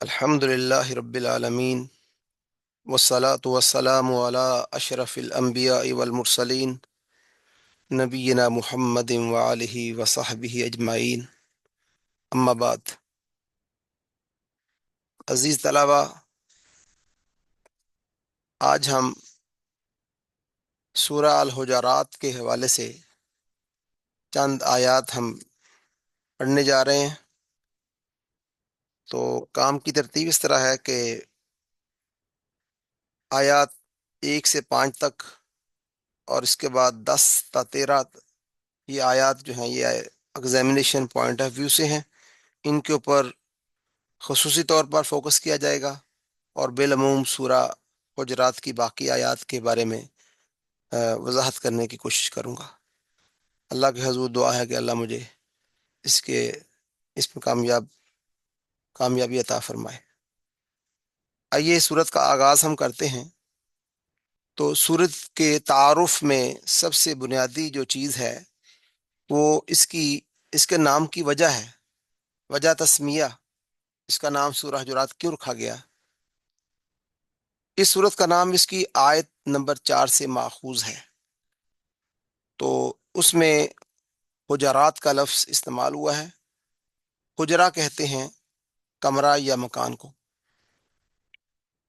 الحمد للہ رب العالمین والصلاة والسلام علی اشرف الانبیاء والمرسلین نبینا محمد وآلہ وصحبہ اجمعین، اما بعد۔ عزیز طلبہ، آج ہم سورہ الحجرات کے حوالے سے چند آیات ہم پڑھنے جا رہے ہیں۔ تو کام کی ترتیب اس طرح ہے کہ آیات 1 سے 5 تک، اور اس کے بعد 10 تا 13 یہ آیات جو ہیں یہ ایگزامینیشن پوائنٹ آف ویو سے ہیں، ان کے اوپر خصوصی طور پر فوکس کیا جائے گا، اور بالعموم سورہ حجرات کی باقی آیات کے بارے میں وضاحت کرنے کی کوشش کروں گا۔ اللہ کے حضور دعا ہے کہ اللہ مجھے اس میں کامیابی عطا فرمائے۔ آئیے سورت کا آغاز ہم کرتے ہیں۔ تو سورت کے تعارف میں سب سے بنیادی جو چیز ہے وہ اس کے نام کی وجہ ہے، وجہ تسمیہ، اس کا نام سورہ حجرات کیوں رکھا گیا۔ اس سورت کا نام اس کی آیت نمبر 4 سے ماخوذ ہے۔ تو اس میں حجرات کا لفظ استعمال ہوا ہے۔ حجرہ کہتے ہیں کمرہ یا مکان کو۔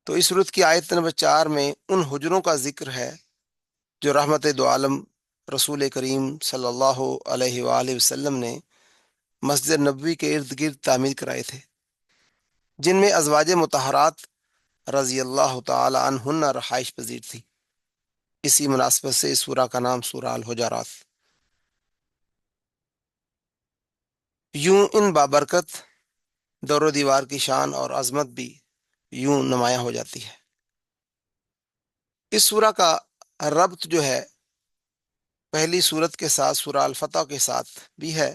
تو اس سورت کی آیت نمبر 4 میں ان حجروں کا ذکر ہے جو رحمت دو عالم رسول کریم صلی اللہ علیہ وآلہ وسلم نے مسجد نبوی کے ارد گرد تعمیر کرائے تھے، جن میں ازواج مطہرات رضی اللہ تعالی عنہن رہائش پذیر تھی۔ اسی مناسبت سے اس سورہ کا نام سورہ الحجرات۔ یوں ان بابرکت دور و دیوار کی شان اور عظمت بھی یوں نمایاں ہو جاتی ہے۔ اس سورہ کا ربط جو ہے پہلی سورت کے ساتھ سورہ الفتح کے ساتھ بھی ہے۔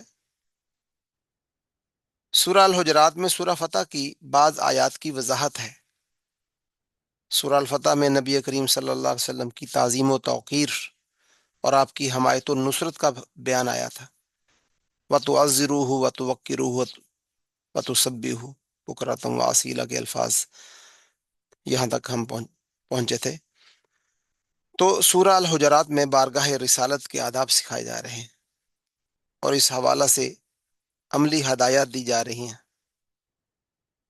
سورہ الحجرات میں سورہ فتح کی بعض آیات کی وضاحت ہے۔ سورہ الفتح میں نبی کریم صلی اللہ علیہ وسلم کی تعظیم و توقیر اور آپ کی حمایت و نصرت کا بیان آیا تھا۔ وَتُعَزِّرُوهُ وَتُوَقِّرُوهُ وَتُسَبِّحُوهُ بُكْرَةً وَأَصِيلًا کے الفاظ یہاں تک ہم پہنچے تھے۔ تو سورہ الحجرات میں بارگاہ رسالت کے آداب سکھائے جا رہے ہیں، اور اس حوالہ سے عملی ہدایات دی جا رہی ہیں۔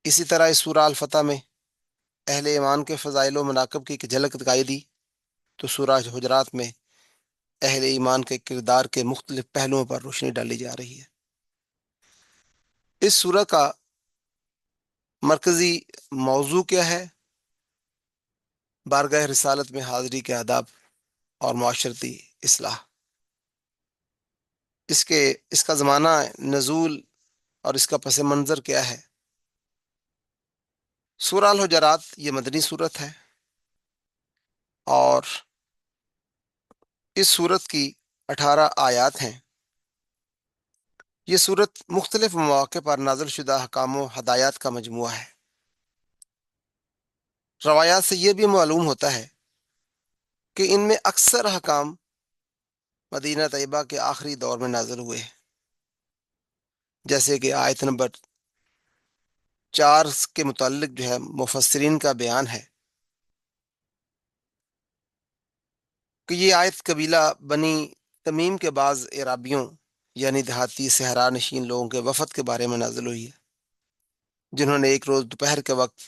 اسی طرح اس سورہ الفتح میں اہل ایمان کے فضائل و مناقب کی ایک جھلک دکھائی دی، تو سورہ حجرات میں اہل ایمان کے کردار کے مختلف پہلوؤں پر روشنی ڈالی جا رہی ہے۔ اس سورہ کا مرکزی موضوع کیا ہے؟ بارگاہ رسالت میں حاضری کے آداب اور معاشرتی اصلاح۔ اس کا زمانہ نزول اور اس کا پس منظر کیا ہے؟ سورہ الحجرات یہ مدنی سورت ہے، اور اس سورت کی 18 آیات ہیں۔ یہ سورت مختلف مواقع پر نازل شدہ احکام و ہدایات کا مجموعہ ہے۔ روایات سے یہ بھی معلوم ہوتا ہے کہ ان میں اکثر احکام مدینہ طیبہ کے آخری دور میں نازل ہوئے ہیں، جیسے کہ آیت نمبر 4 کے متعلق جو ہے مفسرین کا بیان ہے کہ یہ آیت قبیلہ بنی تمیم کے بعض اعرابیوں یعنی دیہاتی صحرا نشین لوگوں کے وفد کے بارے میں نازل ہوئی ہے، جنہوں نے ایک روز دوپہر کے وقت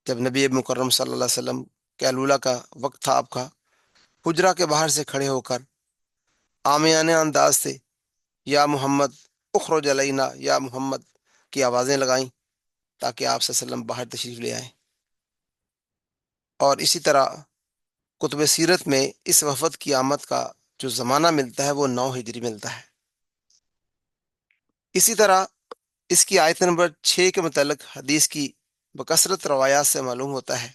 جب نبی مکرم صلی اللہ علیہ وسلم کیلولہ کا وقت تھا، آپ کا حجرہ کے باہر سے کھڑے ہو کر عامیانہ انداز سے یا محمد اخرج علینا یا محمد کی آوازیں لگائیں تاکہ آپ صلی اللہ علیہ وسلم باہر تشریف لے آئیں۔ اور اسی طرح کتب سیرت میں اس وفد کی آمد کا جو زمانہ ملتا ہے وہ 9 ہجری ملتا ہے۔ اسی طرح اس کی آیت نمبر 6 کے متعلق حدیث کی بکثرت روایات سے معلوم ہوتا ہے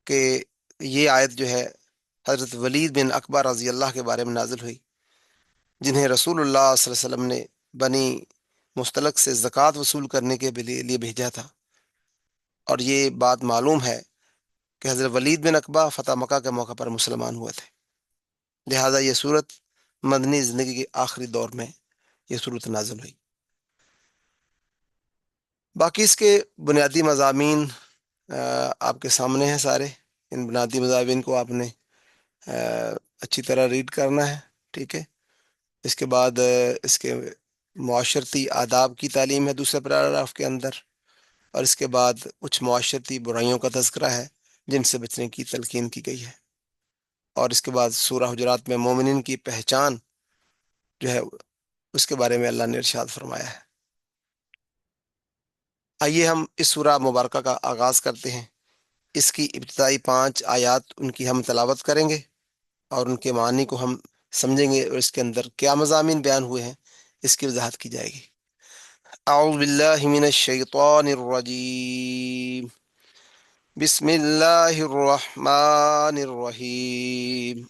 کہ یہ آیت جو ہے حضرت ولید بن عقبہ رضی اللہ کے بارے میں نازل ہوئی، جنہیں رسول اللہ صلی اللہ علیہ وسلم نے بنی مستلق سے زکوٰۃ وصول کرنے کے لیے بھیجا تھا۔ اور یہ بات معلوم ہے کہ حضرت ولید بن عقبہ فتح مکہ کے موقع پر مسلمان ہوئے تھے، لہٰذا یہ صورت مدنی زندگی کے آخری دور میں یہ صورت نازل ہوئی۔ باقی اس کے بنیادی مضامین آپ کے سامنے ہیں سارے. ان بنیادی مضامین کو آپ نے اچھی طرح ریڈ کرنا ہے. ٹھیک ہے. اس کے بعد اس کے معاشرتی آداب کی تعلیم ہے دوسرے پیراگراف کے اندر. اور اس کے بعد کچھ معاشرتی برائیوں کا تذکرہ ہے جن سے بچنے کی تلقین کی گئی ہے. اور اس کے بعد سورہ حجرات میں مومنین کی پہچان جو ہے اس کے بارے میں اللہ نے ارشاد فرمایا ہے. آئیے ہم اس سورہ مبارکہ کا آغاز کرتے ہیں. اس کی ابتدائی 5 آیات ان کی ہم تلاوت کریں گے اور ان کے معنی کو ہم سمجھیں گے اور اس کے اندر کیا مضامین بیان ہوئے ہیں اس کی وضاحت کی جائے گی. اعوذ باللہ من الشیطان الرجیم. بسم اللہ الرحمن الرحیم.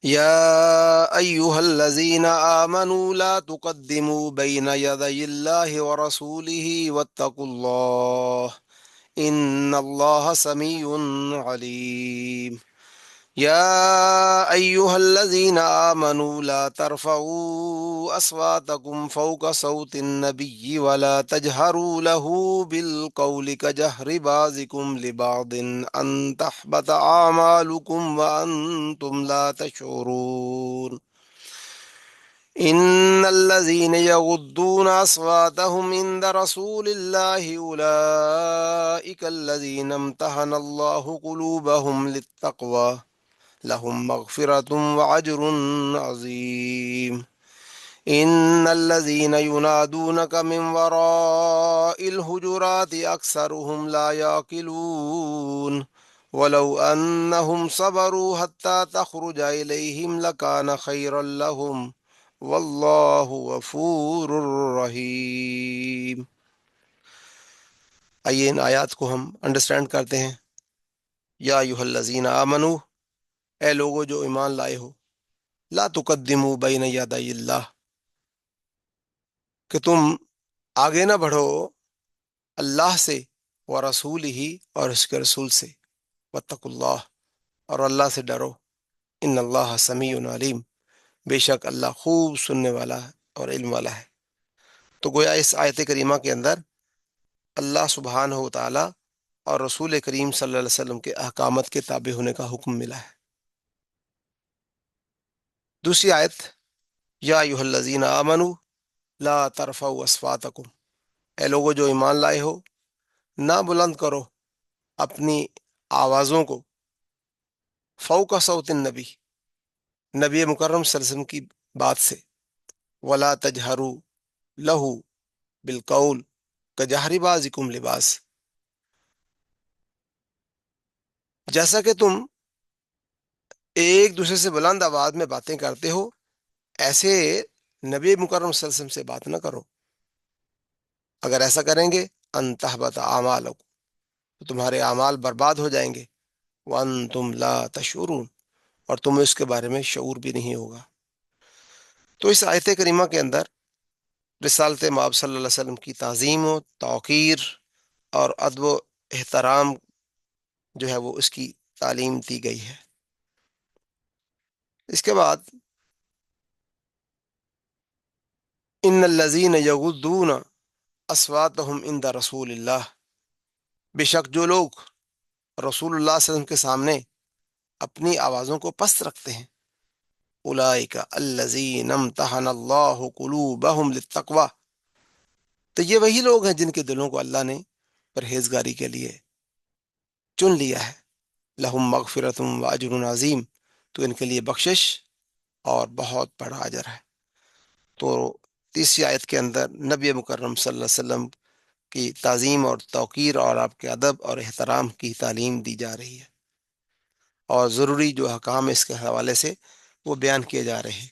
يا أيها الذين آمنوا لا تقدموا بين يدي الله ورسوله واتقوا الله إن الله سميع عليم. يا أيها الذين آمنوا لا ترفعوا أصواتكم فوق صوت النبي ولا تجهروا له بالقول كجهر بعضكم لبعض أن تحبط أعمالكم وأنتم لا تشعرون. إن الذين يغضون أصواتهم عند رسول الله أولئك الذين امتحن الله قلوبهم للتقوى لهم مغفرة وأجر عظيم. إن الذين ينادونك من وراء الحجرات أكثرهم لا يعقلون ولو أنهم صبروا حتى تخرج إليهم لكان خيرا لهم والله غفور رحیم. آئیے ان آیات کو ہم انڈرسٹینڈ کرتے ہیں. یا ایھا الذین آمنو، اے لوگو جو ایمان لائے ہو، لا تقدموا بین یدی اللہ، کہ تم آگے نہ بڑھو اللہ سے، ورسول ہی اور اس کے رسول سے، واتقوا اللہ اور اللہ سے ڈرو، ان اللہ سمیع علیم، بے شک اللہ خوب سننے والا ہے اور علم والا ہے. تو گویا اس آیت کریمہ کے اندر اللہ سبحانہ و تعالی اور رسول کریم صلی اللہ علیہ وسلم کے احکامات کے تابع ہونے کا حکم ملا ہے. دوسری آیت، یا ایھا الذین آمنوا لا ترفعوا اصواتکم، اے لوگو جو ایمان لائے ہو، نہ بلند کرو اپنی آوازوں کو، فوق صوت النبی، نبی مکرم صلی اللہ علیہ وسلم کی بات سے، ولا تجہروا لہ بالقول کجہر بعضکم لبعض، جیسا کہ تم ایک دوسرے سے بلند آواز میں باتیں کرتے ہو ایسے نبی مکرم صلی اللہ علیہ وسلم سے بات نہ کرو. اگر ایسا کریں گے ان تحبط اعمالکم، تو تمہارے اعمال برباد ہو جائیں گے، وانتم لا تشعرون اور تمہیں اس کے بارے میں شعور بھی نہیں ہوگا. تو اس آیت کریمہ کے اندر رسالت مآب صلی اللہ علیہ وسلم کی تعظیم و توقیر اور ادب و احترام جو ہے وہ اس کی تعلیم دی گئی ہے. اس کے بعد ان الذین یغضون اصواتهم عند رسول اللہ، بے شک جو لوگ رسول اللہ صلی اللہ علیہ وسلم کے سامنے اپنی آوازوں کو پست رکھتے ہیں، اولئک الذین امتحن اللہ قلوبہم للتقوی، تو یہ وہی لوگ ہیں جن کے دلوں کو اللہ نے پرہیزگاری کے لیے چن لیا ہے. لہم مغفرۃ واجر عظیم، تو ان کے لیے بخشش اور بہت بڑا اجر ہے. تو تیسری آیت کے اندر نبی مکرم صلی اللہ علیہ وسلم کی تعظیم اور توقیر اور آپ کے ادب اور احترام کی تعلیم دی جا رہی ہے، اور ضروری جو احکام اس کے حوالے سے وہ بیان کیے جا رہے ہیں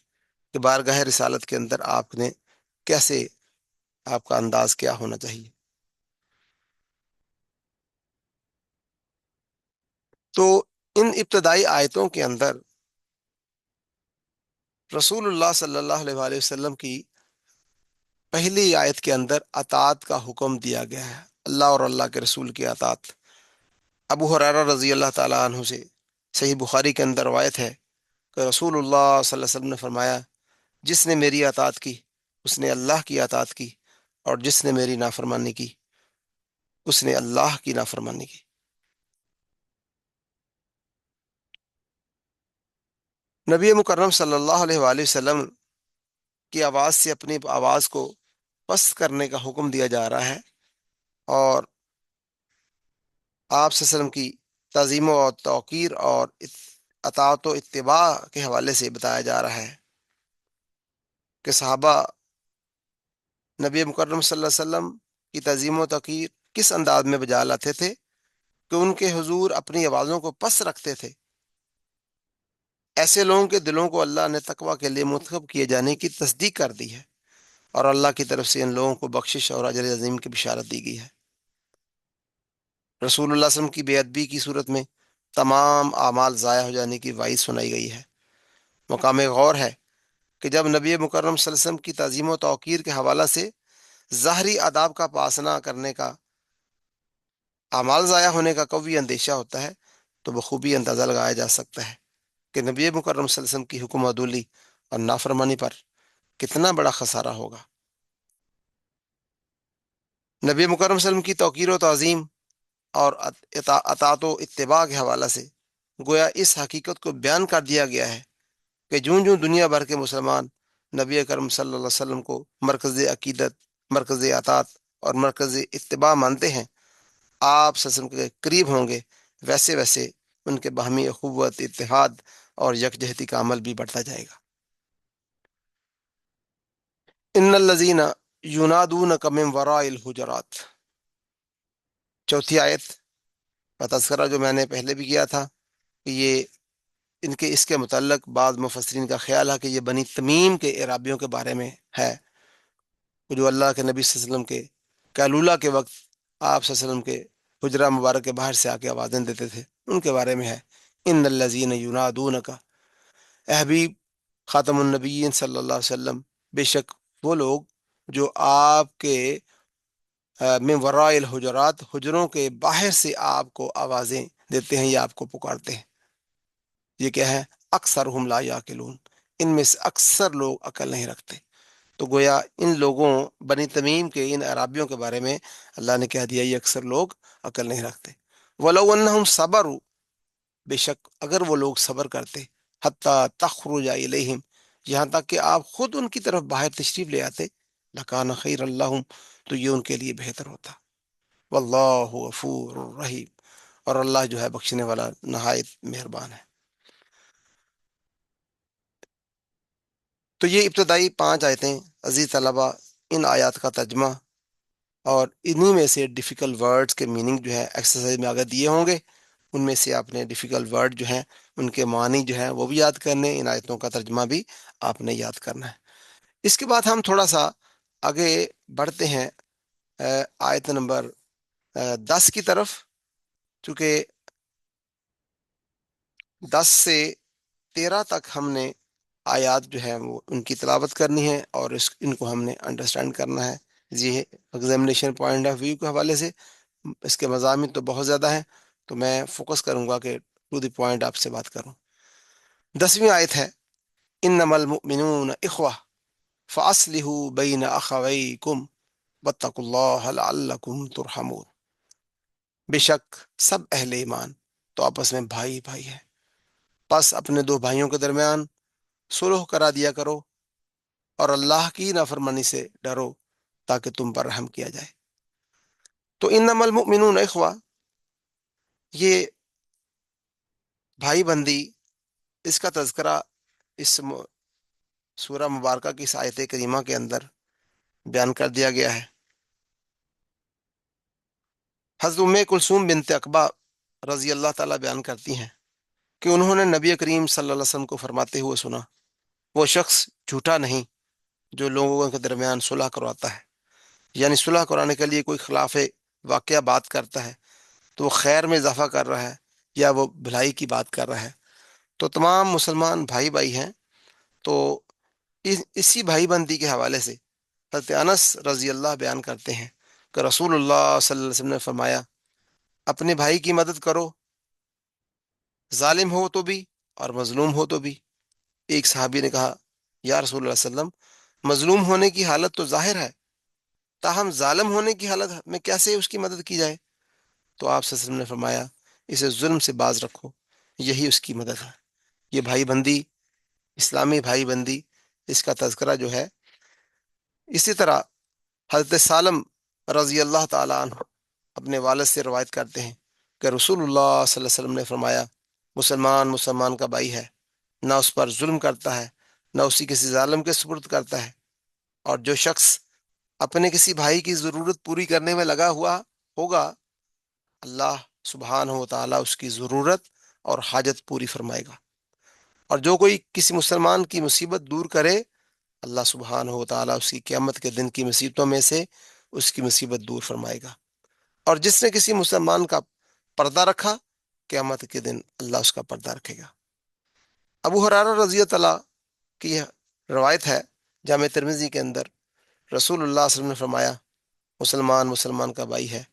کہ بارگاہ رسالت کے اندر آپ نے کیسے، آپ کا انداز کیا ہونا چاہیے. تو ان ابتدائی آیتوں کے اندر رسول اللہ صلی اللہ علیہ وآلہ وسلم کی پہلی آیت کے اندر اطاعت کا حکم دیا گیا ہے، اللہ اور اللہ کے رسول کی اطاعت. ابو ہریرہ رضی اللہ تعالیٰ عنہ سے صحیح بخاری کے اندر روایت ہے کہ رسول اللہ صلی اللہ علیہ وسلم نے فرمایا، جس نے میری اطاعت کی اس نے اللہ کی اطاعت کی، اور جس نے میری نافرمانی کی اس نے اللہ کی نافرمانی کی۔ نبی مکرم صلی اللہ علیہ وآلہ وسلم کی آواز سے اپنی آواز کو پست کرنے کا حکم دیا جا رہا ہے، اور آپ صلی اللہ علیہ وسلم کی تعظیم و توقیر اور اطاعت و اتباع کے حوالے سے بتایا جا رہا ہے کہ صحابہ نبی مکرم صلی اللہ علیہ وسلم کی تعظیم و توقیر کس انداز میں بجا لاتے تھے کہ ان کے حضور اپنی آوازوں کو پست رکھتے تھے۔ ایسے لوگوں کے دلوں کو اللہ نے تقوی کے لیے منتخب کیے جانے کی تصدیق کر دی ہے، اور اللہ کی طرف سے ان لوگوں کو بخشش اور اجر عظیم کی بشارت دی گئی ہے۔ رسول اللہ صلی اللہ علیہ وسلم کی بے ادبی کی صورت میں تمام اعمال ضائع ہو جانے کی وعید سنائی گئی ہے۔ مقام غور ہے کہ جب نبی مکرم صلی اللہ علیہ وسلم کی تعظیم و توقیر کے حوالہ سے ظاہری آداب کا پاس نہ کرنے کا، اعمال ضائع ہونے کا قوی اندیشہ ہوتا ہے، تو بخوبی اندازہ لگایا جا سکتا ہے کہ نبی مکرم صلی اللہ علیہ وسلم کی حکم عدولی اور نافرمانی پر کتنا بڑا خسارہ ہوگا۔ نبی مکرم صلی اللہ علیہ وسلم کی توقیر و تعظیم اور اطاعت و اتباع کے حوالہ سے گویا اس حقیقت کو بیان کر دیا گیا ہے کہ جوں جوں دنیا بھر کے مسلمان نبی اکرم صلی اللہ علیہ وسلم کو مرکز عقیدت، مرکز اطاعت اور مرکز اتباع مانتے ہیں، آپ صلی اللہ علیہ وسلم کے قریب ہوں گے، ویسے ویسے ان کے باہمی اخوت، اتحاد اور یکجہتی کا عمل بھی بڑھتا جائے گا۔ ان الذین ینادونک من وراء الحجرات، چوتھی آیت کا تذکرہ جو میں نے پہلے بھی کیا تھا کہ یہ اس کے متعلق بعض مفسرین کا خیال ہے کہ یہ بنی تمیم کے اعرابیوں کے بارے میں ہے، جو اللہ کے نبی صلی اللہ علیہ وسلم کے قیلولہ کے وقت آپ صلی اللہ علیہ وسلم کے حجرہ مبارک کے باہر سے آ کے آوازیں دیتے تھے، ان کے بارے میں ہے۔ ان الذین ینادونک، اے حبیب خاتم النبیین صلی اللہ علیہ وسلم، بے شک وہ لوگ جو آپ کے من وراء الحجرات، حجروں کے باہر سے آپ کو آوازیں دیتے ہیں یا آپ کو پکارتے ہیں۔ یہ کیا ہے؟ اکثرہم لا یعقلون، ان میں سے اکثر لوگ عقل نہیں رکھتے۔ تو گویا ان لوگوں بنی تمیم کے ان عرابیوں کے بارے میں اللہ نے کہہ دیا یہ اکثر لوگ عقل نہیں رکھتے۔ وَلَوْ أَنَّهُمْ صَبَرُوا، بے شک اگر وہ لوگ صبر کرتے، حتیٰ تخرج الیہم، یہاں تک کہ آپ خود ان کی طرف باہر تشریف لے آتے، لکان خیر اللہم، تو یہ ان کے لیے بہتر ہوتا۔ واللہ غفور رحیم، اور اللہ جو ہے بخشنے والا نہایت مہربان ہے۔ تو یہ ابتدائی 5 آیتیں عزیز طلبہ، ان آیات کا ترجمہ اور انہی میں سے ڈیفیکلٹ ورڈز کے میننگ جو ہے ایکسرسائز میں آگے دیے ہوں گے، ان میں سے آپ نے ڈیفیکلٹ ورڈ جو ہیں ان کے معنی جو ہیں وہ بھی یاد کرنے، ان آیتوں کا ترجمہ بھی آپ نے یاد کرنا ہے۔ اس کے بعد ہم تھوڑا سا آگے بڑھتے ہیں آیت نمبر 10 کی طرف، چونکہ 10 سے 13 تک ہم نے آیات جو ہے وہ ان کی تلاوت کرنی ہے، اور ان کو ہم نے انڈرسٹینڈ کرنا ہے۔ یہ ایگزامینیشن پوائنٹ آف ویو کے حوالے سے اس کے مضامین تو بہت زیادہ ہیں، تو میں فوکس کروں گا کہ ٹو دی پوائنٹ آپ سے بات کروں۔ 10ویں آیت ہے، انما المؤمنون اخوہ فاصلحوا بین اخویکم واتقوا اللہ لعلکم ترحمون، بے شک سب اہل ایمان تو آپس میں بھائی بھائی ہیں، پس اپنے دو بھائیوں کے درمیان صلح کرا دیا کرو، اور اللہ کی نافرمانی سے ڈرو تاکہ تم پر رحم کیا جائے۔ تو انما المؤمنون اخوہ، یہ بھائی بندی، اس کا تذکرہ اس سورہ مبارکہ کی اس آیت کریمہ کے اندر بیان کر دیا گیا ہے۔ حضرت ام کلثوم بنت عقبہ رضی اللہ تعالیٰ بیان کرتی ہیں کہ انہوں نے نبی کریم صلی اللہ علیہ وسلم کو فرماتے ہوئے سنا، وہ شخص جھوٹا نہیں جو لوگوں کے درمیان صلح کرواتا ہے، یعنی صلح کرانے کے لیے کوئی خلاف واقعہ بات کرتا ہے تو وہ خیر میں اضافہ کر رہا ہے یا وہ بھلائی کی بات کر رہا ہے۔ تو تمام مسلمان بھائی بھائی ہیں، تو اسی بھائی بندی کے حوالے سے حضرت انس رضی اللہ بیان کرتے ہیں کہ رسول اللہ صلی اللہ علیہ وسلم نے فرمایا، اپنے بھائی کی مدد کرو، ظالم ہو تو بھی اور مظلوم ہو تو بھی۔ ایک صحابی نے کہا، یا رسول اللہ صلی اللہ علیہ وسلم، مظلوم ہونے کی حالت تو ظاہر ہے، تاہم ظالم ہونے کی حالت میں کیسے اس کی مدد کی جائے؟ تو آپ صلی اللہ علیہ وسلم نے فرمایا اسے ظلم سے باز رکھو، یہی اس کی مدد ہے۔ یہ بھائی بندی، اسلامی بھائی بندی، اس کا تذکرہ جو ہے، اسی طرح حضرت سالم رضی اللہ تعالیٰ عنہ اپنے والد سے روایت کرتے ہیں کہ رسول اللہ صلی اللہ علیہ وسلم نے فرمایا مسلمان مسلمان کا بھائی ہے، نہ اس پر ظلم کرتا ہے، نہ اسی کسی ظالم کے سپرد کرتا ہے، اور جو شخص اپنے کسی بھائی کی ضرورت پوری کرنے میں لگا ہوا ہوگا، اللہ سبحانہ و تعالیٰ اس کی ضرورت اور حاجت پوری فرمائے گا، اور جو کوئی کسی مسلمان کی مصیبت دور کرے، اللہ سبحانہ و تعالیٰ اس کی قیامت کے دن کی مصیبتوں میں سے اس کی مصیبت دور فرمائے گا، اور جس نے کسی مسلمان کا پردہ رکھا، قیامت کے دن اللہ اس کا پردہ رکھے گا۔ ابو ہریرہ رضی اللہ تعالیٰ کی یہ روایت ہے جامع ترمذی کے اندر، رسول اللہ صلی اللہ علیہ وسلم نے فرمایا مسلمان مسلمان کا بھائی ہے،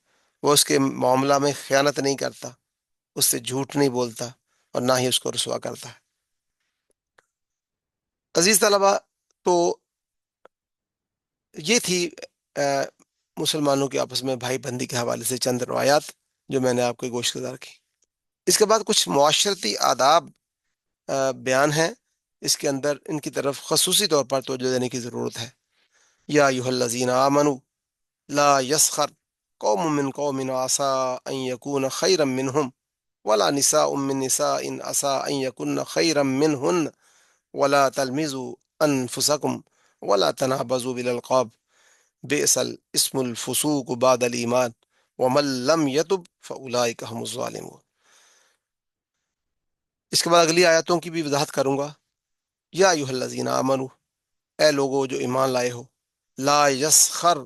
وہ اس کے معاملہ میں خیانت نہیں کرتا، اس سے جھوٹ نہیں بولتا، اور نہ ہی اس کو رسوا کرتا ہے۔ عزیز طلبہ، تو یہ تھی مسلمانوں کے آپس میں بھائی بندی کے حوالے سے چند روایات جو میں نے آپ کو گوشت گزار کی۔ اس کے بعد کچھ معاشرتی آداب بیان ہیں، اس کے اندر ان کی طرف خصوصی طور پر توجہ دینے کی ضرورت ہے۔ یا ایھا الذین آمنوا لا یسخر قوم من قوم عسى ان یکون خیرا منہم ولا نساء من نساء عسى ان یکن خیرا منہن ولا تلمزوا انفسکم ولا تنابزوا بالالقاب بئس الاسم الفسوق بعد الایمان ومن لم یتب فاولئک هم الظالمون۔ اس کے بعد اگلی آیاتوں کی بھی وضاحت کروں گا۔ یا ایھا الذین آمنوا، اے لوگو جو ایمان لائے ہو، لا یسخر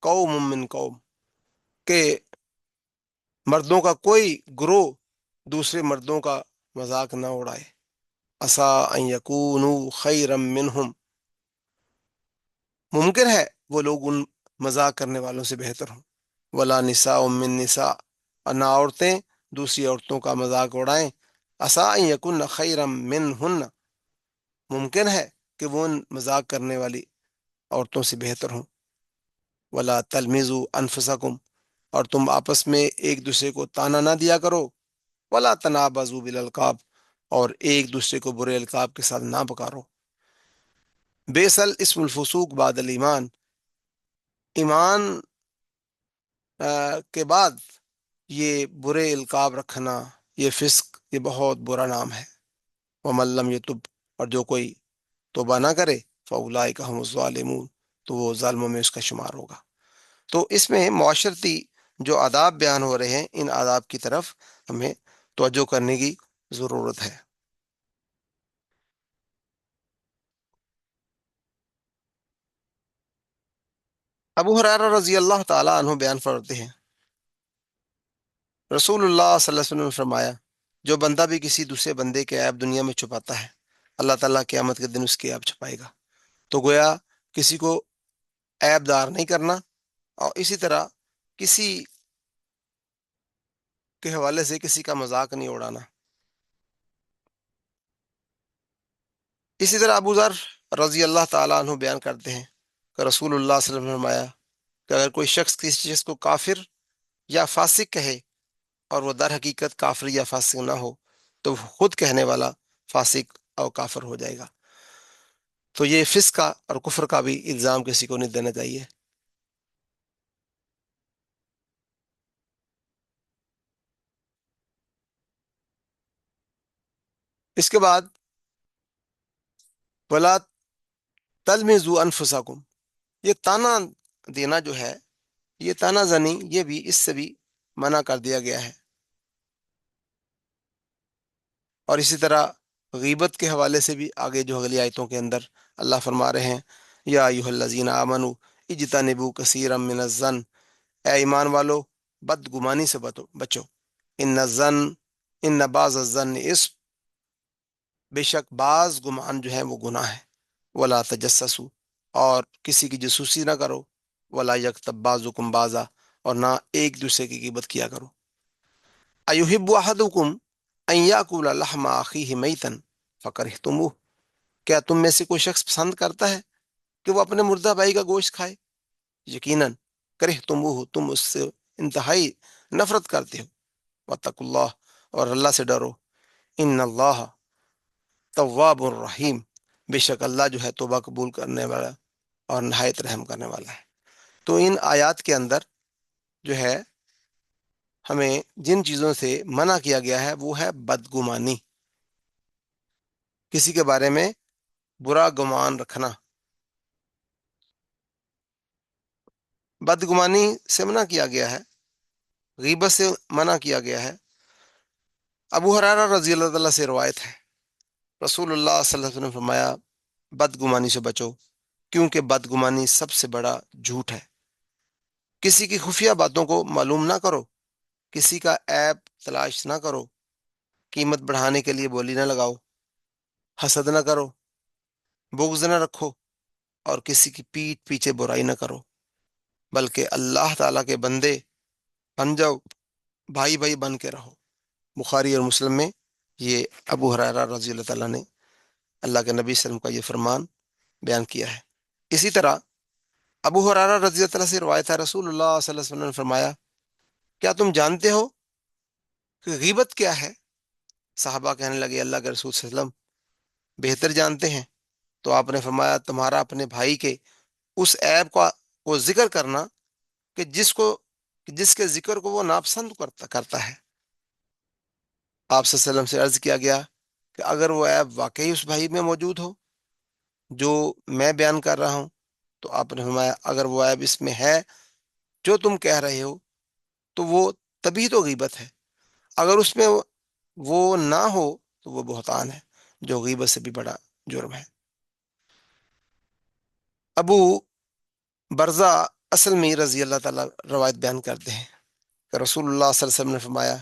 قوم من قوم، کہ مردوں کا کوئی گروہ دوسرے مردوں کا مذاق نہ اڑائے، عسیٰ ان یکونوا خیرا منہم، ممکن ہے وہ لوگ ان مذاق کرنے والوں سے بہتر ہوں، ولا نساء من نساء، اور نہ عورتیں دوسری عورتوں کا مذاق اڑائیں، عسیٰ ان یکن خیرا منہن، ممکن ہے کہ وہ ان مذاق کرنے والی عورتوں سے بہتر ہوں، ولا تلمزوا انفسکم، اور تم آپس میں ایک دوسرے کو تانا نہ دیا کرو، ولا تنابزوا بالالقاب، اور ایک دوسرے کو برے القاب کے ساتھ نہ پکارو، بئس الاسم الفسوق بعد الایمان، ایمان کے بعد یہ برے القاب رکھنا، یہ فسق، یہ بہت برا نام ہے۔ ومن لم یتب، اور جو کوئی توبہ نہ کرے، فاولئک هم الظالمون، تو وہ ظالموں میں اس کا شمار ہوگا۔ تو اس میں معاشرتی جو آداب بیان ہو رہے ہیں، ان آداب کی طرف ہمیں توجہ کرنے کی ضرورت ہے۔ ابو ہریرہ رضی اللہ تعالیٰ عنہ بیان فرماتے ہیں رسول اللہ صلی اللہ علیہ وسلم نے فرمایا جو بندہ بھی کسی دوسرے بندے کے عیب دنیا میں چھپاتا ہے، اللہ تعالیٰ قیامت کے دن اس کے عیب چھپائے گا۔ تو گویا کسی کو عیب دار نہیں کرنا، اور اسی طرح کسی کے حوالے سے کسی کا مذاق نہیں اڑانا۔ اسی طرح ابو ذر رضی اللہ تعالیٰ عنہ بیان کرتے ہیں کہ رسول اللہ صلی اللہ علیہ وسلم نے فرمایا کہ اگر کوئی شخص کسی شخص کو کافر یا فاسق کہے اور وہ در حقیقت کافر یا فاسق نہ ہو، تو وہ خود کہنے والا فاسق اور کافر ہو جائے گا۔ تو یہ فسق کا اور کفر کا بھی الزام کسی کو نہیں دینا چاہیے۔ اس کے بعد ولا تلمزوا انفسکم، یہ تانا دینا جو ہے، یہ تانا زنی، یہ بھی اس سے بھی منع کر دیا گیا ہے۔ اور اسی طرح غیبت کے حوالے سے بھی آگے جو اگلی آیتوں کے اندر اللہ فرما رہے ہیں یا ایھا الذین آمنوا اجتنبوا کثیرا من الظن، اے ایمان والو بدگمانی سے بچو، ان الظن، ان بعض الظن اسم، بے شک بعض گمان جو ہیں وہ گناہ ہے، ولا تجسسوا، اور کسی کی جاسوسی نہ کرو، ولا یغتب بعضکم بعضا، اور نہ ایک دوسرے کی غیبت کیا کرو۔ ایحب احدکم ان یاکل لحم اخیہ میتا فکرہتموہ، کیا تم میں سے کوئی شخص پسند کرتا ہے کہ وہ اپنے مردہ بھائی کا گوشت کھائے؟ یقیناً کرہ تم ہو، تم اس سے انتہائی نفرت کرتے ہو۔ واتقوا اللہ، اور اللہ سے ڈرو، ان اللہ تواب الرحیم، بے شک اللہ جو ہے توبہ قبول کرنے والا اور نہایت رحم کرنے والا ہے۔ تو ان آیات کے اندر جو ہے ہمیں جن چیزوں سے منع کیا گیا ہے وہ ہے بدگمانی، کسی کے بارے میں برا گمان رکھنا۔ بدگمانی سے منع کیا گیا ہے، غیبت سے منع کیا گیا ہے۔ ابو ہریرہ رضی اللہ تعالیٰ سے روایت ہے، رسول اللہ صلی اللہ علیہ وسلم نے فرمایا بدگمانی سے بچو، کیونکہ بدگمانی سب سے بڑا جھوٹ ہے۔ کسی کی خفیہ باتوں کو معلوم نہ کرو، کسی کا عیب تلاش نہ کرو، قیمت بڑھانے کے لیے بولی نہ لگاؤ، حسد نہ کرو، بغض نہ رکھو، اور کسی کی پیٹھ پیچھے برائی نہ کرو، بلکہ اللہ تعالیٰ کے بندے بن جاؤ، بھائی بھائی بن کے رہو۔ بخاری اور مسلم میں یہ ابو ہریرہ رضی اللہ تعالیٰ نے اللہ کے نبی صلی اللہ علیہ وسلم کا یہ فرمان بیان کیا ہے۔ اسی طرح ابو ہریرہ رضی اللہ تعالیٰ سے روایت ہے، رسول اللہ صلی اللہ علیہ وسلم نے فرمایا کیا تم جانتے ہو کہ غیبت کیا ہے؟ صحابہ کہنے لگے اللہ کے رسول صلی اللہ علیہ وسلم بہتر جانتے ہیں۔ تو آپ نے فرمایا تمہارا اپنے بھائی کے اس عیب کو ذکر کرنا کہ جس کے ذکر کو وہ ناپسند کرتا ہے۔ آپ صلی اللہ علیہ وسلم سے عرض کیا گیا کہ اگر وہ عیب واقعی اس بھائی میں موجود ہو جو میں بیان کر رہا ہوں، تو آپ نے فرمایا اگر وہ عیب اس میں ہے جو تم کہہ رہے ہو تو وہ تبھی تو غیبت ہے، اگر اس میں وہ نہ ہو تو وہ بہتان ہے جو غیبت سے بھی بڑا جرم ہے۔ ابو برزہ اسلمی رضی اللہ تعالیٰ روایت بیان کرتے ہیں کہ رسول اللہ صلی اللہ علیہ وسلم نے فرمایا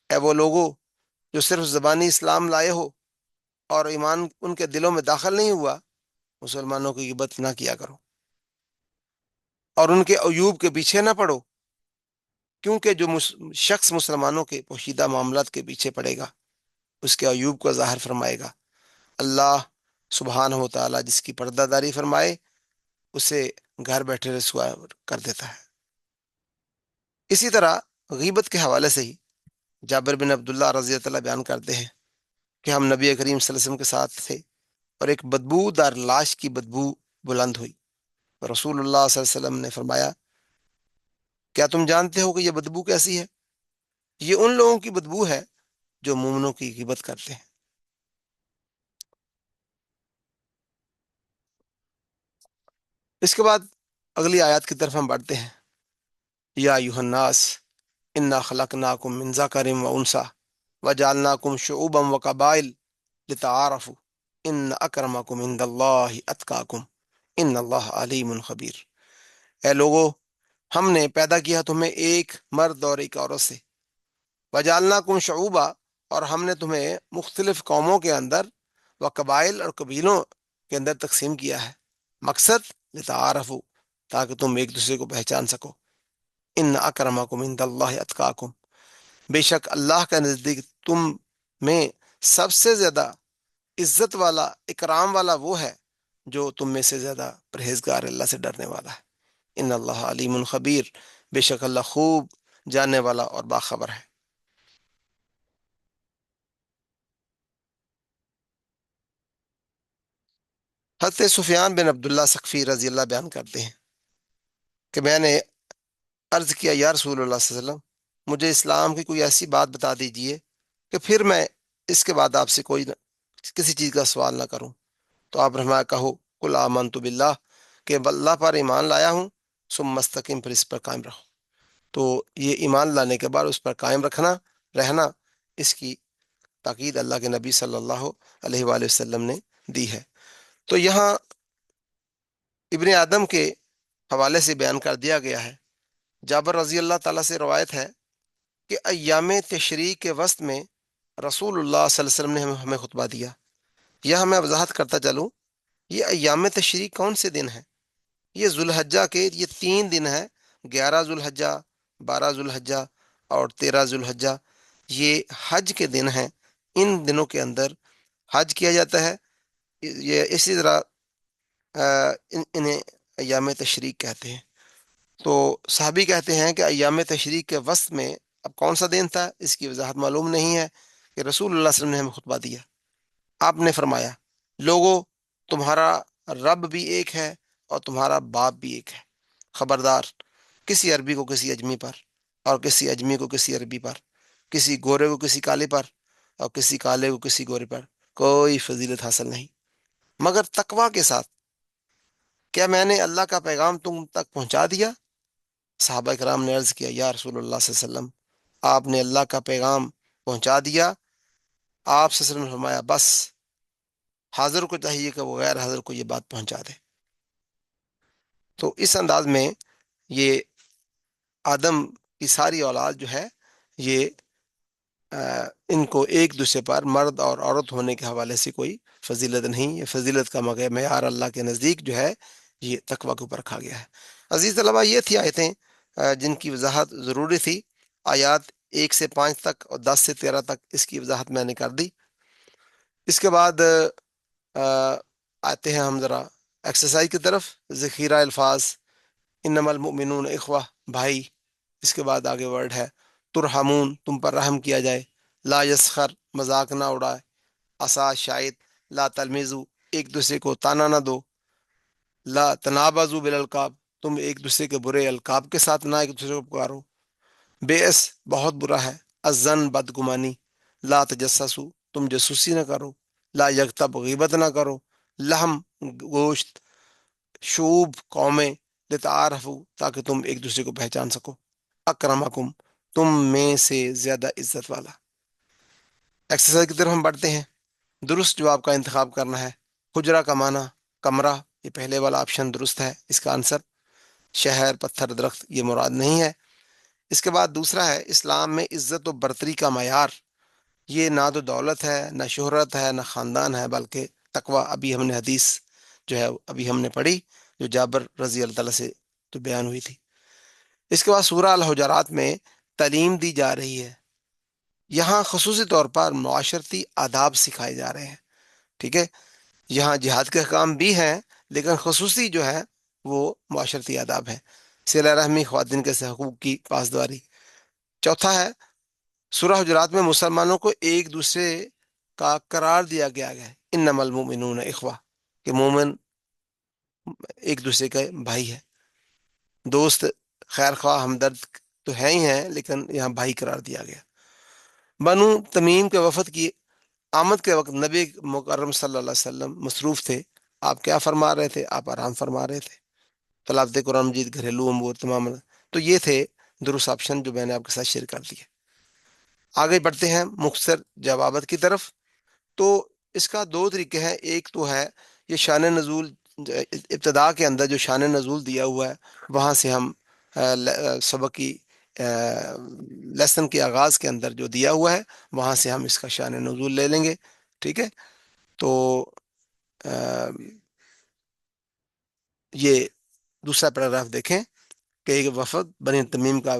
اے وہ لوگوں جو صرف زبانی اسلام لائے ہو اور ایمان ان کے دلوں میں داخل نہیں ہوا، مسلمانوں کی غیبت نہ کیا کرو اور ان کے عیوب کے پیچھے نہ پڑو، کیونکہ جو شخص مسلمانوں کے پوشیدہ معاملات کے پیچھے پڑے گا اس کے عیوب کو ظاہر فرمائے گا، اللہ سبحانہ و تعالیٰ جس کی پردہ داری فرمائے اسے گھر بیٹھے رسوا کر دیتا ہے۔ اسی طرح غیبت کے حوالے سے ہی جابر بن عبداللہ رضی اللہ عنہ بیان کرتے ہیں کہ ہم نبی کریم صلی اللہ علیہ وسلم کے ساتھ تھے اور ایک بدبو دار لاش کی بدبو بلند ہوئی، رسول اللہ صلی اللہ علیہ وسلم نے فرمایا کیا تم جانتے ہو کہ یہ بدبو کیسی ہے؟ یہ ان لوگوں کی بدبو ہے جو مومنوں کی غیبت کرتے ہیں۔ اس کے بعد اگلی آیات کی طرف ہم بڑھتے ہیں۔ یا ایھا الناس انا خلقناکم من ذکر و انثی وجعلناکم شعوبا وقبائل لتعارفوا ان اکرمکم عند اللہ اتقاکم ان اللہ علیم خبیر۔ اے لوگو، ہم نے پیدا کیا تمہیں ایک مرد اور ایک عورت سے، وجعلناکم شعوبا، اور ہم نے تمہیں مختلف قوموں کے اندر و قبائل اور قبیلوں کے اندر تقسیم کیا ہے، مقصد لتعارفوا، تاکہ تم ایک دوسرے کو پہچان سکو۔ ان اکرمکم عند اللہ اتقاکم، بے شک اللہ کا نزدیک تم میں سب سے زیادہ عزت والا، اکرام والا وہ ہے جو تم میں سے زیادہ پرہیزگار، اللہ سے ڈرنے والا ہے۔ ان اللہ علیم خبیر، بے شک اللہ خوب جاننے والا اور باخبر ہے۔ حضرت سفیان بن عبداللہ ثقفی رضی اللہ بیان کرتے ہیں کہ میں نے عرض کیا یا رسول اللہ صلی اللہ علیہ وسلم مجھے اسلام کی کوئی ایسی بات بتا دیجئے کہ پھر میں اس کے بعد آپ سے کسی چیز کا سوال نہ کروں۔ تو آپ نے فرمایا کہو قل آمنت باللہ، کہ اللہ پر ایمان لایا ہوں، ثم مستقیم، پھر اس پر قائم رہو۔ تو یہ ایمان لانے کے بعد اس پر قائم رہنا، اس کی تاکید اللہ کے نبی صلی اللہ علیہ وآلہ وسلم نے دی ہے۔ تو یہاں ابن آدم کے حوالے سے بیان کر دیا گیا ہے، جابر رضی اللہ تعالیٰ سے روایت ہے کہ ایام تشریق کے وسط میں رسول اللہ صلی اللہ علیہ وسلم نے ہمیں خطبہ دیا۔ یہاں میں وضاحت کرتا چلوں، یہ ایام تشریق کون سے دن ہیں؟ یہ ذوالحجہ کے یہ 3 دن ہیں، 11 ذوالحجہ، 12 ذوالحجہ اور 13 ذوالحجہ، یہ حج کے دن ہیں۔ ان دنوں کے اندر حج کیا جاتا ہے۔ یہ اسی طرح انہیں ایام تشریق کہتے ہیں۔ تو صحابی کہتے ہیں کہ ایام تشریق کے وسط میں اب کون سا دن تھا، اس کی وضاحت معلوم نہیں ہے، کہ رسول اللہ صلی اللہ علیہ وسلم نے ہمیں خطبہ دیا۔ آپ نے فرمایا، لوگو، تمہارا رب بھی ایک ہے اور تمہارا باپ بھی ایک ہے۔ خبردار، کسی عربی کو کسی اجمی پر، اور کسی اجمی کو کسی عربی پر، کسی گورے کو کسی کالے پر، اور کسی کالے کو کسی گورے پر کوئی فضیلت حاصل نہیں مگر تقوی کے ساتھ۔ کیا میں نے اللہ کا پیغام تم تک پہنچا دیا؟ صحابہ کرام نے عرض کیا، یا رسول اللہ صلی اللہ علیہ وسلم، آپ نے اللہ کا پیغام پہنچا دیا۔ آپ صلی اللہ علیہ وسلم نے فرمایا، بس حاضر کو چاہیے کہ وہ غیر حاضر کو یہ بات پہنچا دے۔ تو اس انداز میں یہ آدم کی ساری اولاد جو ہے، یہ ان کو ایک دوسرے پر مرد اور عورت ہونے کے حوالے سے کوئی فضیلت نہیں، یہ فضیلت کا معیار اللہ کے نزدیک جو ہے یہ تقوی کے اوپر رکھا گیا ہے۔ عزیز طلبہ، یہ تھی آیتیں جن کی وضاحت ضروری تھی۔ آیات 1 سے 5 تک اور 10 سے 13 تک اس کی وضاحت میں نے کر دی۔ اس کے بعد آتے ہیں ہم ذرا ایکسرسائز کی طرف۔ ذخیرہ الفاظ، انما المؤمنون اخوہ، بھائی۔ اس کے بعد آگے ورڈ ہے ترحمون، تم پر رحم کیا جائے۔ لا یسخر، مذاق نہ اڑائے۔ عصا، شاید۔ لا تلمیزو، ایک دوسرے کو تانا نہ دو۔ لا تنابزو بالالقاب، تم ایک دوسرے کے برے القاب کے ساتھ نہ ایک دوسرے کو پکارو۔ بیس، بہت برا ہے۔ الظن، بدگمانی۔ لا تجسسو، تم جاسوسی نہ کرو۔ لا یغتب، غیبت نہ کرو۔ لحم، گوشت۔ شعوب، قومیں۔ لتعارفو، تاکہ تم ایک دوسرے کو پہچان سکو۔ اکرمکم، تم میں سے زیادہ عزت والا۔ ایکسرسائز کی طرف ہم بڑھتے ہیں۔ درست جواب کا انتخاب کرنا ہے۔ حجرہ کا معنی کمرہ، یہ پہلے والا آپشن درست ہے۔ اس کا آنسر شہر، پتھر، درخت، یہ مراد نہیں ہے۔ اس کے بعد دوسرا ہے اسلام میں عزت و برتری کا معیار، یہ نہ تو دولت ہے، نہ شہرت ہے، نہ خاندان ہے، بلکہ تقوی۔ ابھی ہم نے حدیث جو ہے ابھی ہم نے پڑھی، جو جابر رضی اللہ تعالیٰ سے تو بیان ہوئی تھی۔ اس کے بعد سورہ الحجرات میں تعلیم دی جا رہی ہے۔ یہاں خصوصی طور پر معاشرتی آداب سکھائے جا رہے ہیں، ٹھیک ہے۔ یہاں جہاد کے احکام بھی ہیں، لیکن خصوصی جو ہے وہ معاشرتی آداب ہے۔ صلہ رحمی، خواتین کے حقوق کی پاسداری۔ چوتھا ہے سورہ حجرات میں مسلمانوں کو ایک دوسرے کا قرار دیا گیا ہے، انما المؤمنون اخوہ، کہ مومن ایک دوسرے کا بھائی ہے، دوست، خیر خواہ، ہمدرد تو ہے ہی ہیں، لیکن یہاں بھائی قرار دیا گیا۔ بنو تمیم کے وفد کی آمد کے وقت نبی مکرم صلی اللہ علیہ وسلم مصروف تھے۔ آپ کیا فرما رہے تھے؟ آپ آرام فرما رہے تھے، تلاوت قرآن مجید، گھریلو امور تمام۔ تو یہ تھے درست آپشن جو میں نے آپ کے ساتھ شیئر کر دیے۔ آگے بڑھتے ہیں مختصر جوابات کی طرف۔ تو اس کا دو طریقے ہیں۔ ایک تو ہے یہ شان نزول، ابتدا کے اندر جو شان نزول دیا ہوا ہے وہاں سے ہم سبق کی لیسن کے آغاز کے اندر جو دیا ہوا ہے وہاں سے ہم اس کا شان نزول لے لیں گے، ٹھیک ہے۔ تو یہ دوسرا پیراگراف دیکھیں کہ ایک وفد بنی تمیم کا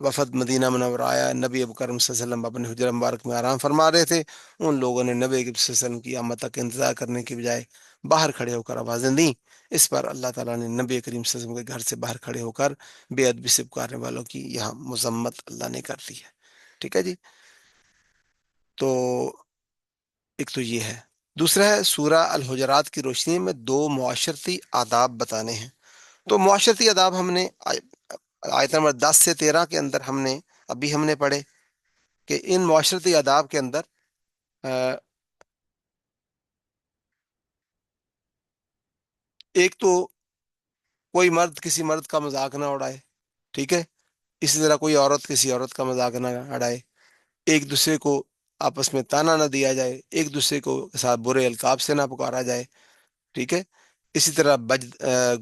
وفد مدینہ منورہ آیا، نبی کرم صلی اللہ علیہ وسلم اپنے حجرہ مبارک میں آرام فرما رہے تھے۔ ان لوگوں نے نبی صلی اللہ علیہ وسلم کی آمد تک انتظار کرنے کی بجائے باہر کھڑے ہو کر آوازیں دیں۔ اس پر اللہ تعالیٰ نے نبی کریم صلی اللہ علیہ وسلم کے گھر سے باہر کھڑے ہو کر بے ادبی سے پکارنے والوں کی یہاں مذمت اللہ نے کر دی ہے، ٹھیک ہے جی۔ تو ایک تو یہ ہے۔ دوسرا ہے سورہ الحجرات کی روشنی میں دو معاشرتی آداب بتانے ہیں۔ تو معاشرتی آداب ہم نے آیت نمبر 10 سے 13 کے اندر ابھی ہم نے پڑھے کہ ان معاشرتی آداب کے اندر ایک تو کوئی مرد کسی مرد کا مذاق نہ اڑائے، ٹھیک ہے۔ اسی طرح کوئی عورت کسی عورت کا مذاق نہ اڑائے۔ ایک دوسرے کو آپس میں تانا نہ دیا جائے، ایک دوسرے کو ساتھ برے القاب سے نہ پکارا جائے، ٹھیک ہے۔ اسی طرح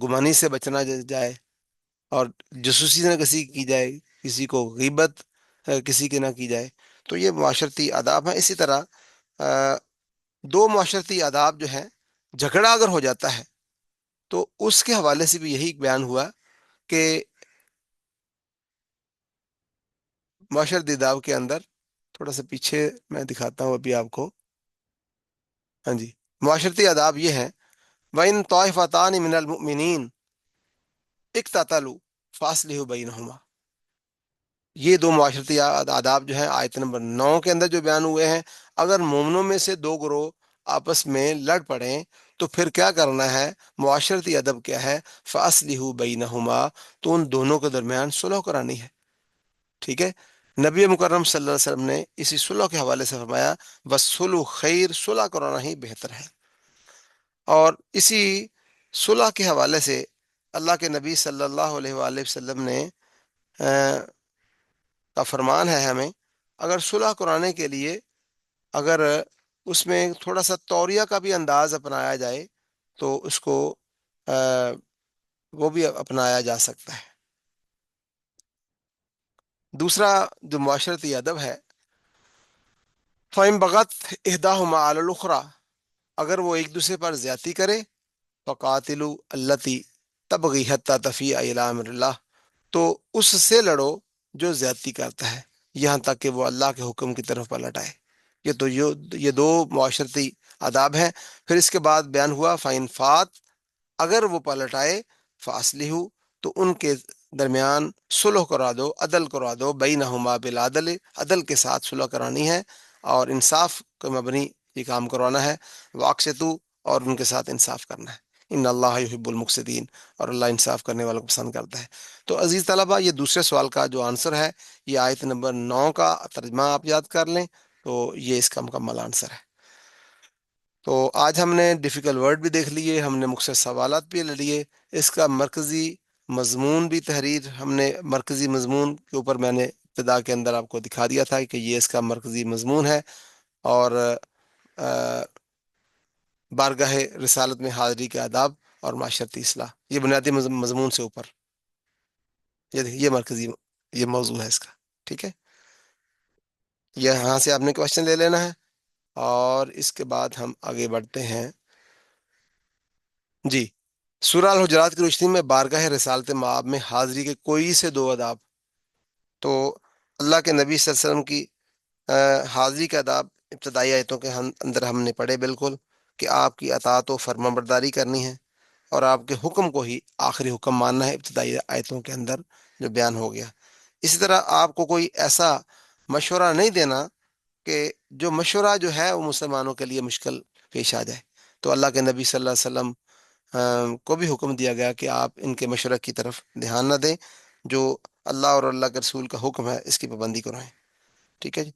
گمانی سے بچنا جائے، اور جاسوسی نہ کسی کی جائے، کسی کو غیبت کسی کی نہ کی جائے۔ تو یہ معاشرتی آداب ہیں۔ اسی طرح دو معاشرتی آداب جو ہیں، جھگڑا اگر ہو جاتا ہے تو اس کے حوالے سے بھی یہی بیان ہوا کہ معاشرتی آداب کے اندر، تھوڑا سا پیچھے میں دکھاتا ہوں ابھی آپ کو، ہاں جی، معاشرتی آداب یہ ہیں، وَإِن طَائِفَتَانِ مِنَ الْمُؤْمِنِينَ، اقتتلوا فاصلحوا بینہما، یہ دو معاشرتی آداب جو ہیں آیت نمبر 9 کے اندر جو بیان ہوئے ہیں، اگر مومنوں میں سے دو گروہ آپس میں لڑ پڑیں تو پھر کیا کرنا ہے؟ معاشرتی ادب کیا ہے؟ فاصلحوا بینہما، تو ان دونوں کے درمیان صلح کرانی ہے، ٹھیک ہے؟ نبی مکرم صلی اللہ علیہ وسلم نے اسی صلح کے حوالے سے فرمایا وَالصُّلْحُ خیر، صلح کرانا ہی بہتر ہے۔ اور اسی صلح کے حوالے سے اللہ کے نبی صلی اللہ علیہ وآلہ وسلم نے کا فرمان ہے ہمیں، اگر صلح کرانے کے لیے اگر اس میں تھوڑا سا توریہ کا بھی انداز اپنایا جائے تو اس کو وہ بھی اپنایا جا سکتا ہے۔ دوسرا جو معاشرتی ادب ہے، فَإِن بَغَتْ إِحْدَاهُمَا عَلَى الْأُخْرَى، اگر وہ ایک دوسرے پر زیادتی کرے، فَقَاتِلُوا الَّتِي تَبْغِي حَتَّى تَفِيءَ إِلَىٰ أَمْرِ اللَّهِ، تو اس سے لڑو جو زیادتی کرتا ہے یہاں تک کہ وہ اللہ کے حکم کی طرف پلٹ آئے۔ یہ دو معاشرتی آداب ہیں۔ پھر اس کے بعد بیان ہوا فَإِن فَات، اگر وہ پلٹ آئے، فَأَصْلِحُوا، تو ان کے درمیان صلح کرا دو، عدل کرا دو، بینہما بالعدل، عدل کے ساتھ صلح کرانی ہے اور انصاف کے مبنی یہ کام کروانا ہے، واقسطوا، اور ان کے ساتھ انصاف کرنا ہے، ان اللہ یحب المقسطین، اور اللہ انصاف کرنے والوں کو پسند کرتا ہے۔ تو عزیز طلبہ، یہ دوسرے سوال کا جو آنسر ہے، یہ آیت نمبر 9 کا ترجمہ آپ یاد کر لیں تو یہ اس کا مکمل آنسر ہے۔ تو آج ہم نے ڈیفیکلٹ ورڈ بھی دیکھ لیے، ہم نے مختصر سوالات بھی لے لیے، اس کا مرکزی مضمون بھی تحریر ہم نے مرکزی مضمون کے اوپر میں نے ابتدا کے اندر آپ کو دکھا دیا تھا کہ یہ اس کا مرکزی مضمون ہے، اور بارگاہ رسالت میں حاضری کے آداب اور معاشرتی اصلاح، یہ بنیادی مضمون سے اوپر یہ مرکزی یہ موضوع ہے اس کا، ٹھیک ہے؟ یہاں سے آپ نے کوشچن لے لینا ہے اور اس کے بعد ہم آگے بڑھتے ہیں۔ جی، سورہ الحجرات کی روشنی میں بارگاہ رسالت مآب میں حاضری کے کوئی سے دو آداب۔ تو اللہ کے نبی صلی اللہ علیہ وسلم کی حاضری کے آداب ابتدائی آیتوں کے اندر ہم نے پڑھے بالکل، کہ آپ کی اطاعت و فرما برداری کرنی ہے اور آپ کے حکم کو ہی آخری حکم ماننا ہے، ابتدائی آیتوں کے اندر جو بیان ہو گیا۔ اسی طرح آپ کو کوئی ایسا مشورہ نہیں دینا کہ جو مشورہ جو ہے وہ مسلمانوں کے لیے مشکل پیش آ جائے۔ تو اللہ کے نبی صلی اللہ علیہ وسلم کو بھی حکم دیا گیا کہ آپ ان کے مشورہ کی طرف دھیان نہ دیں، جو اللہ اور اللہ کے رسول کا حکم ہے اس کی پابندی کرائیں، ٹھیک ہے جی؟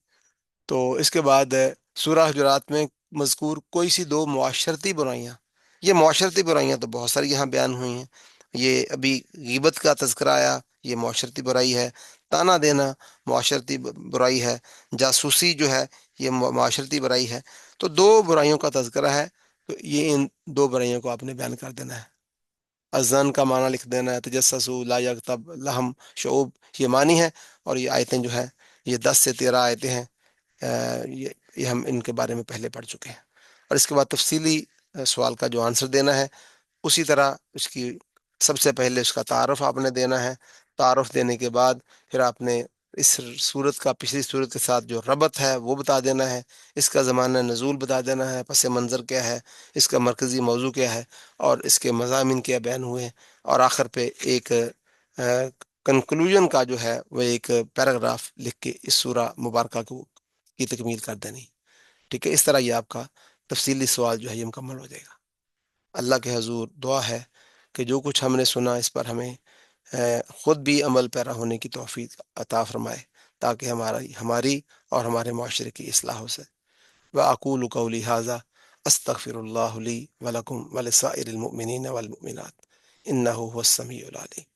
تو اس کے بعد سورہ حجرات میں مذکور کوئی سی دو معاشرتی برائیاں، یہ معاشرتی برائیاں تو بہت ساری یہاں بیان ہوئی ہیں۔ یہ ابھی غیبت کا تذکرہ آیا، یہ معاشرتی برائی ہے، تانا دینا معاشرتی برائی ہے، جاسوسی جو ہے یہ معاشرتی برائی ہے۔ تو دو برائیوں کا تذکرہ ہے، تو یہ ان دو برائیوں کو آپ نے بیان کر دینا ہے۔ ازن کا معنی لکھ دینا ہے، تجسسوا لا یغتب لہم شعوب، یہ معنی ہے، اور یہ آیتیں جو ہے یہ 10 سے 13 آیتیں ہیں، یہ ہم ان کے بارے میں پہلے پڑھ چکے ہیں۔ اور اس کے بعد تفصیلی سوال کا جو آنسر دینا ہے، اسی طرح اس کی سب سے پہلے اس کا تعارف آپ نے دینا ہے، تعارف دینے کے بعد پھر آپ نے اس صورت کا پچھلی صورت کے ساتھ جو ربط ہے وہ بتا دینا ہے، اس کا زمانہ نزول بتا دینا ہے، پس منظر کیا ہے، اس کا مرکزی موضوع کیا ہے، اور اس کے مضامین کیا بیان ہوئے ہیں، اور آخر پہ ایک کنکلوژن کا جو ہے وہ ایک پیراگراف لکھ کے اس سورہ مبارکہ کی تکمیل کر دینی، ٹھیک ہے؟ اس طرح یہ آپ کا تفصیلی سوال جو ہے یہ مکمل ہو جائے گا۔ اللہ کے حضور دعا ہے کہ جو کچھ ہم نے سنا اس پر ہمیں خود بھی عمل پیرا ہونے کی توفیق عطا فرمائے، تاکہ ہماری اور ہمارے معاشرے کی اصلاح ہو سکے۔ وَأَقُولُ قَوْلِي هَذَا أَسْتَغْفِرُ اللَّهَ لِي وَلَكُمْ وَلِسَائِرِ الْمُؤْمِنِينَ وَالْمُؤْمِنَاتِ إِنَّهُ هُوَ السَّمِيعُ الْعَلِيمُ۔